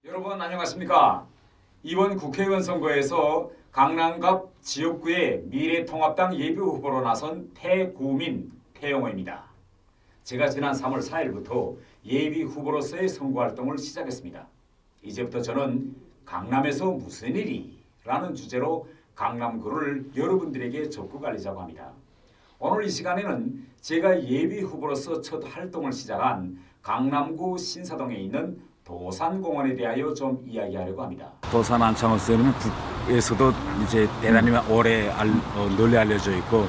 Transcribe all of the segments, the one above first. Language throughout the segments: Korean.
여러분 안녕하십니까? 이번 국회의원 선거에서 강남갑 지역구의 미래통합당 예비후보로 나선 태구민 태영호입니다. 제가 지난 3월 4일부터 예비후보로서의 선거활동을 시작했습니다. 이제부터 저는 강남에서 무슨 일이? 라는 주제로 강남구를 여러분들에게 적극 알리자고 합니다. 오늘 이 시간에는 제가 예비후보로서 첫 활동을 시작한 강남구 신사동에 있는 도산공원에 대하여 좀 이야기하려고 합니다. 도산 안창호 선생님은 국에서도 이제 대단히 오래 널리 알려져 있고,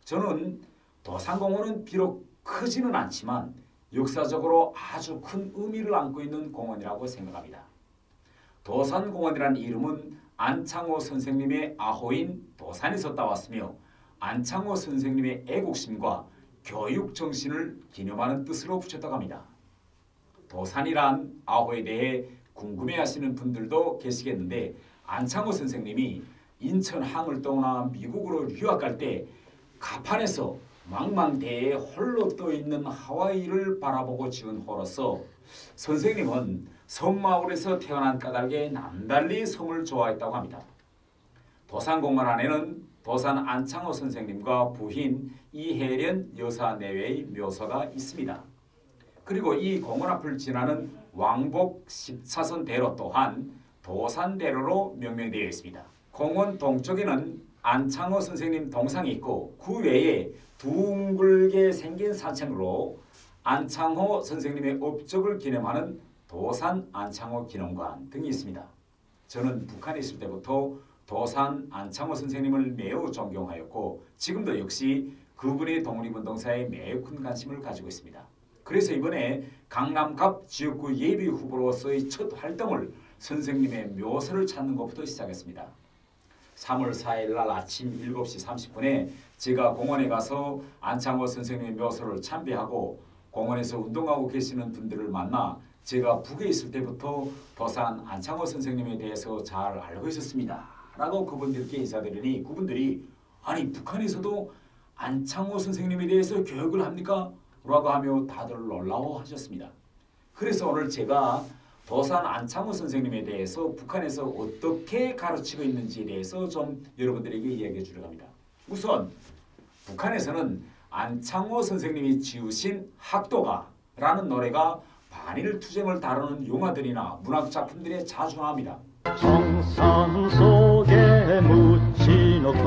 저는 도산공원은 비록 크지는 않지만 역사적으로 아주 큰 의미를 안고 있는 공원이라고 생각합니다. 도산공원이라는 이름은 안창호 선생님의 아호인 도산에서 따왔으며 안창호 선생님의 애국심과 교육 정신을 기념하는 뜻으로 붙였다고 합니다. 도산이란 아호에 대해 궁금해하시는 분들도 계시겠는데, 안창호 선생님이 인천 항을동이나 미국으로 유학 갈 때 가판에서 망망대해에 홀로 떠있는 하와이를 바라보고 지은 호로서 선생님은 섬마을에서 태어난 까닭에 남달리 섬을 좋아했다고 합니다. 도산공원 안에는 도산 안창호 선생님과 부인 이혜련 여사 내외의 묘소가 있습니다. 그리고 이 공원 앞을 지나는 왕복 10차선 대로 또한 도산대로로 명명되어 있습니다. 공원 동쪽에는 안창호 선생님 동상이 있고 그 외에 둥글게 생긴 산책로로 안창호 선생님의 업적을 기념하는 도산 안창호 기념관 등이 있습니다. 저는 북한에 있을 때부터 도산 안창호 선생님을 매우 존경하였고 지금도 역시 그분의 독립운동사에 매우 큰 관심을 가지고 있습니다. 그래서 이번에 강남갑 지역구 예비후보로서의 첫 활동을 선생님의 묘소를 찾는 것부터 시작했습니다. 3월 4일 날 아침 7시 30분에 제가 공원에 가서 안창호 선생님의 묘소를 참배하고 공원에서 운동하고 계시는 분들을 만나 제가 북에 있을 때부터 도산 안창호 선생님에 대해서 잘 알고 있었습니다. 라고 그분들께 인사드리니 그분들이 아니 북한에서도 안창호 선생님에 대해서 교육을 합니까? 라고 하며 다들 놀라워하셨습니다. 그래서 오늘 제가 도산 안창호 선생님에 대해서 북한에서 어떻게 가르치고 있는지에 대해서 좀 여러분들에게 이야기해 주려고 합니다. 우선 북한에서는 안창호 선생님이 지으신 학도가라는 노래가 반일투쟁을 다루는 영화들이나 문학작품들에 자주 나옵니다. 정상 속에 묻혀놓고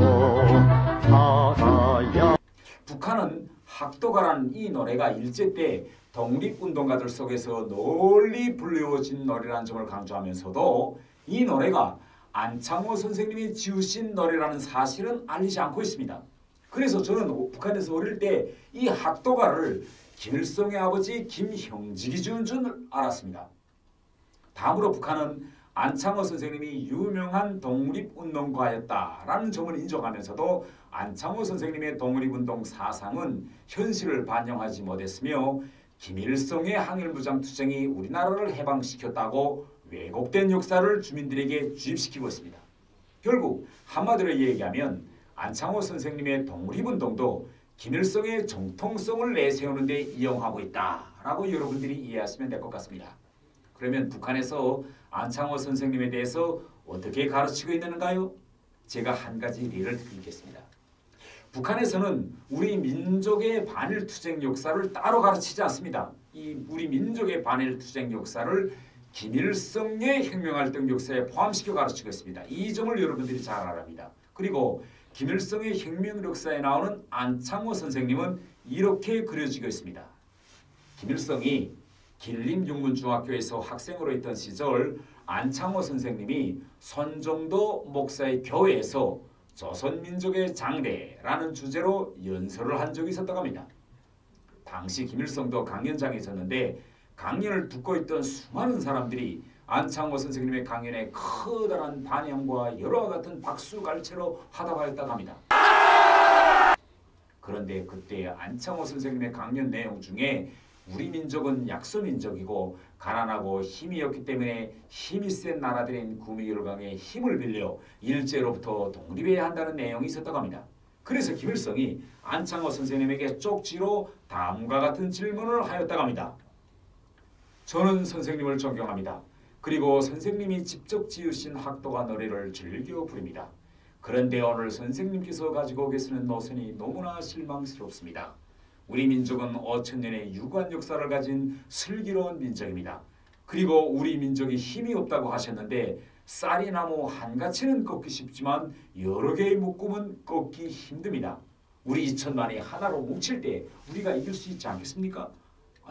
살아야. 북한은 학도가라는 이 노래가 일제 때 독립운동가들 속에서 널리 불려진 노래라는 점을 강조하면서도 이 노래가 안창호 선생님이 지으신 노래라는 사실은 알리지 않고 있습니다. 그래서 저는 북한에서 어릴 때 이 학도가를 김일성의 아버지 김형직이 지은 줄 알았습니다. 다음으로 북한은 안창호 선생님이 유명한 독립운동가였다라는 점을 인정하면서도 안창호 선생님의 독립운동 사상은 현실을 반영하지 못했으며 김일성의 항일무장투쟁이 우리나라를 해방시켰다고 왜곡된 역사를 주민들에게 주입시키고 있습니다. 결국 한마디로 얘기하면 안창호 선생님의 독립운동도 김일성의 정통성을 내세우는 데 이용하고 있다라고 여러분들이 이해하시면 될 것 같습니다. 그러면 북한에서 안창호 선생님에 대해서 어떻게 가르치고 있는가요? 제가 한 가지 예를 드리겠습니다. 북한에서는 우리 민족의 반일투쟁 역사를 따로 가르치지 않습니다. 이 우리 민족의 반일투쟁 역사를 김일성의 혁명활동 역사에 포함시켜 가르치고 있습니다. 이 점을 여러분들이 잘 알아야 합니다. 그리고 김일성의 혁명 역사에 나오는 안창호 선생님은 이렇게 그려지고 있습니다. 김일성이 길림육문중학교에서 학생으로 있던 시절 안창호 선생님이 손정도 목사의 교회에서 조선민족의 장래라는 주제로 연설을 한 적이 있었다고 합니다. 당시 김일성도 강연장에 있었는데 강연을 듣고 있던 수많은 사람들이 안창호 선생님의 강연에 커다란 반향과 여러와 같은 박수갈채로 화답하였다고 합니다. 그런데 그때 안창호 선생님의 강연 내용 중에 우리 민족은 약소민족이고 가난하고 힘이 없기 때문에 힘이 센 나라들인 구미열강의 힘을 빌려 일제로부터 독립해야 한다는 내용이 있었다고 합니다. 그래서 김일성이 안창호 선생님에게 쪽지로 다음과 같은 질문을 하였다고 합니다. 저는 선생님을 존경합니다. 그리고 선생님이 직접 지으신 학도가 노래를 즐겨 부릅니다. 그런데 오늘 선생님께서 가지고 계시는 노선이 너무나 실망스럽습니다. 우리 민족은 5천년의 유구한 역사를 가진 슬기로운 민족입니다. 그리고 우리 민족이 힘이 없다고 하셨는데 쌀이나무 한 가지는 꺾기 쉽지만 여러 개의 묶음은 꺾기 힘듭니다. 우리 2천만이 하나로 뭉칠 때 우리가 이길 수 있지 않겠습니까?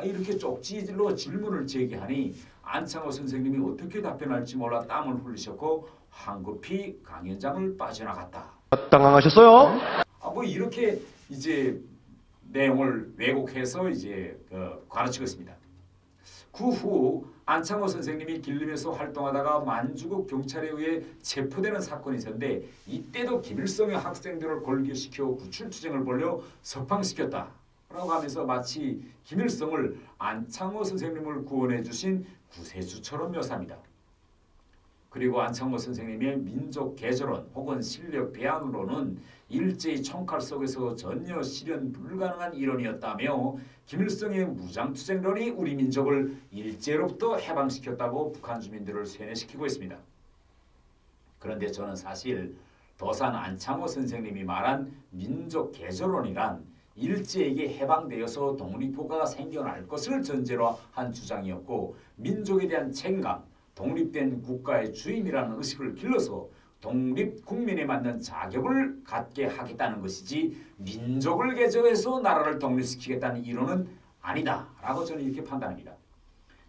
이렇게 쪽지로 질문을 제기하니 안창호 선생님이 어떻게 답변할지 몰라 땀을 흘리셨고 황급히 강연장을 빠져나갔다. 당황하셨어요? 뭐 이렇게 이제 내용을 왜곡해서 이제 가르치고 있습니다. 그 후 안창호 선생님이 길림에서 활동하다가 만주국 경찰에 의해 체포되는 사건이 있었는데 이때도 김일성의 학생들을 골기시켜 구출투쟁을 벌여 석방시켰다 라고 하면서 마치 김일성을 안창호 선생님을 구원해 주신 구세주처럼 묘사합니다. 그리고 안창호 선생님의 민족 개조론 혹은 실력 배양으로는 일제의 총칼 속에서 전혀 실현 불가능한 이론이었다며 김일성의 무장투쟁론이 우리 민족을 일제로부터 해방시켰다고 북한 주민들을 세뇌시키고 있습니다. 그런데 저는 사실 도산 안창호 선생님이 말한 민족 개조론이란 일제에게 해방되어서 독립국가가 생겨날 것을 전제로 한 주장이었고 민족에 대한 책임감, 독립된 국가의 주인이라는 의식을 길러서 독립국민에 맞는 자격을 갖게 하겠다는 것이지 민족을 개조해서 나라를 독립시키겠다는 이론은 아니다 라고 저는 이렇게 판단합니다.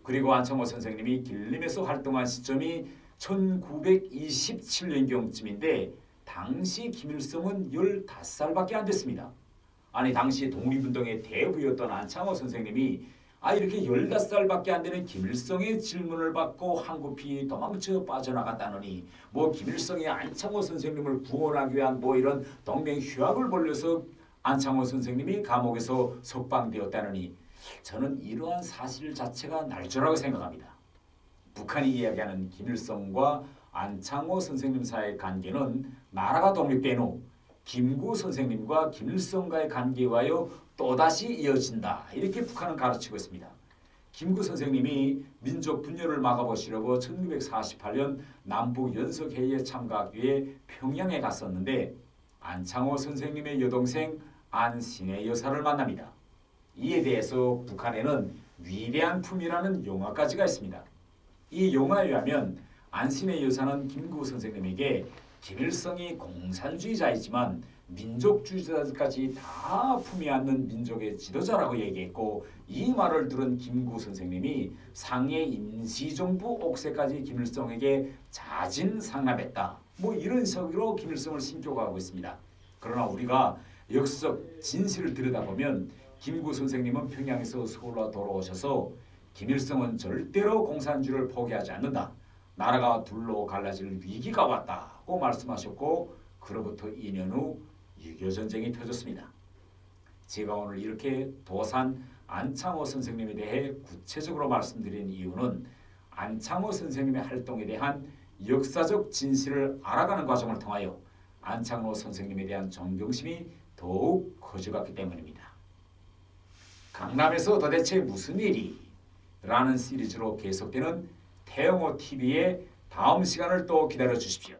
그리고 안창호 선생님이 길림에서 활동한 시점이 1927년경쯤인데 당시 김일성은 15살밖에 안 됐습니다. 아니 당시 독립운동의 대부였던 안창호 선생님이 이렇게 15살밖에 안 되는 김일성의 질문을 받고 황급히 도망쳐 빠져나갔다느니 뭐 김일성이 안창호 선생님을 구원하기 위한 뭐 이런 동맹 휴학을 벌려서 안창호 선생님이 감옥에서 석방되었다느니 저는 이러한 사실 자체가 날조라고 생각합니다. 북한이 이야기하는 김일성과 안창호 선생님 사이의 관계는 나라가 독립된 후 김구 선생님과 김일성과의 관계와요 또다시 이어진다. 이렇게 북한은 가르치고 있습니다. 김구 선생님이 민족 분열을 막아보시려고 1948년 남북연석회의에 참가하기 위해 평양에 갔었는데 안창호 선생님의 여동생 안신혜 여사를 만납니다. 이에 대해서 북한에는 위대한 품이라는 용어까지가 있습니다. 이 용어에 의하면 안신혜 여사는 김구 선생님에게 김일성이 공산주의자이지만 민족주의자들까지 다 품이 안는 민족의 지도자라고 얘기했고 이 말을 들은 김구 선생님이 상해 임시정부 옥새까지 김일성에게 자진상납했다. 뭐 이런 식으로 김일성을 신격화하고 있습니다. 그러나 우리가 역사적 진실을 들여다보면 김구 선생님은 평양에서 서울로 돌아오셔서 김일성은 절대로 공산주의를 포기하지 않는다. 나라가 둘로 갈라질 위기가 왔다고 말씀하셨고 그로부터 2년 후 6.25 전쟁이 터졌습니다. 제가 오늘 이렇게 도산 안창호 선생님에 대해 구체적으로 말씀드린 이유는 안창호 선생님의 활동에 대한 역사적 진실을 알아가는 과정을 통하여 안창호 선생님에 대한 존경심이 더욱 커져갔기 때문입니다. 강남에서 도대체 무슨 일이? 라는 시리즈로 계속되는 태영호 TV의 다음 시간을 또 기다려 주십시오.